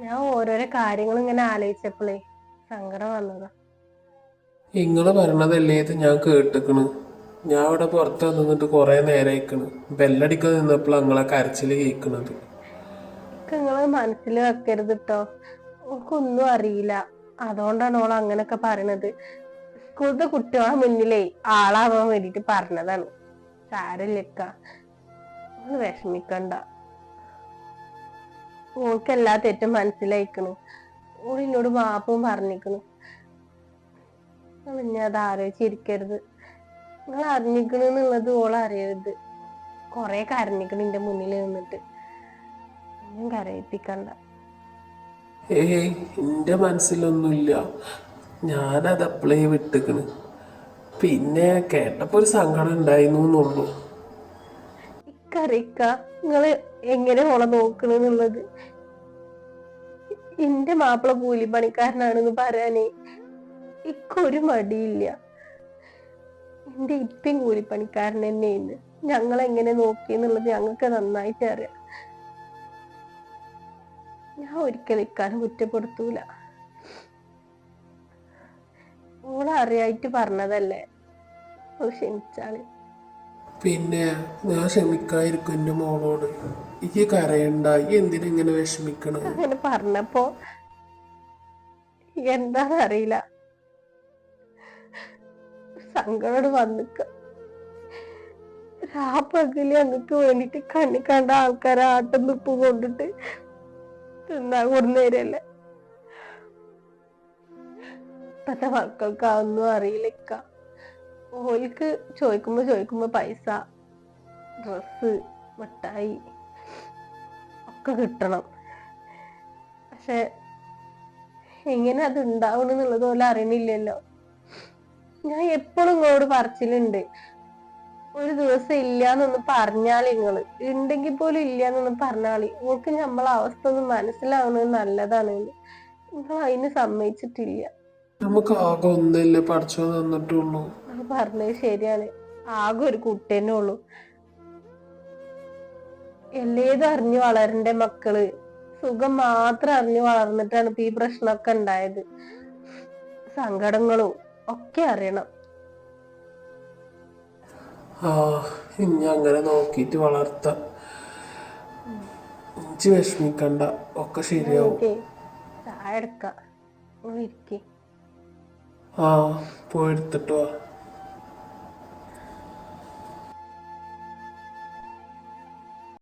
ഞാൻ ഓരോരോ കാര്യങ്ങൾ ഇങ്ങനെ ആലോചിച്ചപ്പോഴേ സങ്കടം വന്നതാ. ഇങ്ങള് പറയണതല്ലേ ഇത് ഞാൻ കേട്ടിക്കണ്. ഞാൻ ഇവിടെ പുറത്ത് നിന്നിട്ട് കുറെ നേരം ഇരിക്കണ്. ബെല്ലടിക്കാൻ നിന്നപ്പോൾ നിങ്ങളെ കരച്ചില് കേൾക്കണത്. ഇക്ക് നിങ്ങള് മനസ്സിൽ വെക്കരുത് കേട്ടോ. ഓൾക്കൊന്നും അറിയില്ല, അതുകൊണ്ടാണ് ഓൾ അങ്ങനൊക്കെ പറയണത്. സ്കൂളത്തെ കുട്ടികളെ മുന്നിലേ ആളാവാൻ വേണ്ടിട്ട് പറഞ്ഞതാണ്. സാരല്ലേക്ക, ഓള് വിഷമിക്കണ്ട. ഓൾക്ക് എല്ലാ തെറ്റും മനസ്സിലായിക്കണ്. ഓൾ എന്നോട് മാപ്പും പറഞ്ഞിക്കണ്. പിന്നെ അത് ആലോചിച്ചിരിക്കരുത്. നിങ്ങൾ അറിഞ്ഞിക്കണെന്നുള്ളത് ഓൾ അറിയരുത്. കൊറേ കരഞ്ഞിക്കണ് എന്റെ മുന്നിൽ നിന്നിട്ട്. ഒന്നും കരയിപ്പിക്കണ്ട. ഏയ്, എൻ്റെ മനസ്സിലൊന്നുമില്ല. ഞാനത് അപ്പളേ വിട്ടിക്കണ്. പിന്നെ കേട്ടപ്പോൾ ഒരു സങ്കടം ഉണ്ടായിരുന്നു എന്നുള്ളൂ. ഇക്കറിയിക്ക നിങ്ങള് എങ്ങനെ ഓളെ നോക്കണെന്നുള്ളത്. എന്റെ മാപ്പിള കൂലിപ്പണിക്കാരനാണെന്ന് പറയാനേ ഇക്കൊരു മടിയില്ല. എന്റെ ഇപ്പം കൂലിപ്പണിക്കാരൻ തന്നെയാണ്. ഞങ്ങൾ എങ്ങനെ നോക്കിയെന്നുള്ളത് ഞങ്ങൾക്ക് നന്നായിട്ട് അറിയാം. ഞാൻ ഒരിക്കലും ഇക്കാനും കുറ്റപ്പെടുത്തൂല. ഓളെ അറിയായിട്ട് പറഞ്ഞതല്ലേ, ഓള് ക്ഷമിച്ചാള്. പിന്നെ ഞാൻ ക്ഷമിക്കാതിരിക്കും എൻ്റെ മോളോട്. ഈ കരയണ്ട, ഈ എന്തിനെങ്ങനെ വിഷമിക്കണേ? അങ്ങനെ പറഞ്ഞപ്പോ എന്താന്നറിയില്ല, സങ്കടം വന്നിക്ക. രാപ്പകല് ഞങ്ങൾക്ക് വേണ്ടിട്ട് കണ്ണി കണ്ട ആൾക്കാരെ ആട്ടം തുപ്പ് കൊണ്ടിട്ട് തിന്നാൻ കൊടുന്നേരല്ലേ. ഇപ്പത്തെ മക്കൾക്ക് അതൊന്നും അറിയില്ലക്ക. ഓൽക്ക് ചോദിക്കുമ്പോ പൈസ, ഡ്രസ്സ്, മിഠായി ഒക്കെ കിട്ടണം. പക്ഷെ എങ്ങനെ അത് ഉണ്ടാവണെന്നുള്ളത് പോലെ അറിയണില്ലല്ലോ. ഞാൻ എപ്പോഴും നിങ്ങളോട് പറച്ചിലുണ്ട്, ഒരു ദിവസം ഇല്ലാന്നൊന്ന് പറഞ്ഞാളി. നിങ്ങള് ഉണ്ടെങ്കിൽ പോലും ഇല്ലാന്നൊന്ന് പറഞ്ഞാളി. നിങ്ങൾക്ക് നമ്മളെ അവസ്ഥ ഒന്ന് മനസ്സിലാവണത് നല്ലതാണ്. നിങ്ങൾ അതിന് സമ്മതിച്ചിട്ടില്ല. നമുക്ക് ആകെ ഒന്നല്ലേ പഠിച്ചോ തന്നിട്ടുള്ളൂ. നിങ്ങൾ പറഞ്ഞത് ശരിയാണ്. ആകെ ഒരു കുട്ടി തന്നെ ഉള്ളൂ. എല്ലേതും അറിഞ്ഞു വളരണ്ട മക്കള് സുഖം മാത്രം അറിഞ്ഞു വളർന്നിട്ടാണ് ഇപ്പൊ ഈ പ്രശ്നമൊക്കെ ഉണ്ടായത്. സങ്കടങ്ങളും ഒക്കെ അറിയണം. ആ, ഇനി അങ്ങനെ നോക്കിയിട്ട് വളർത്താം. ഇഞ്ചി വിഷമിക്കണ്ട, ഒക്കെ ശരിയാവും. എനിക്കേ ചായ എടുക്കാം. ഇരിക്കേ. ആ, പോയെടുത്തിട്ട് വാ.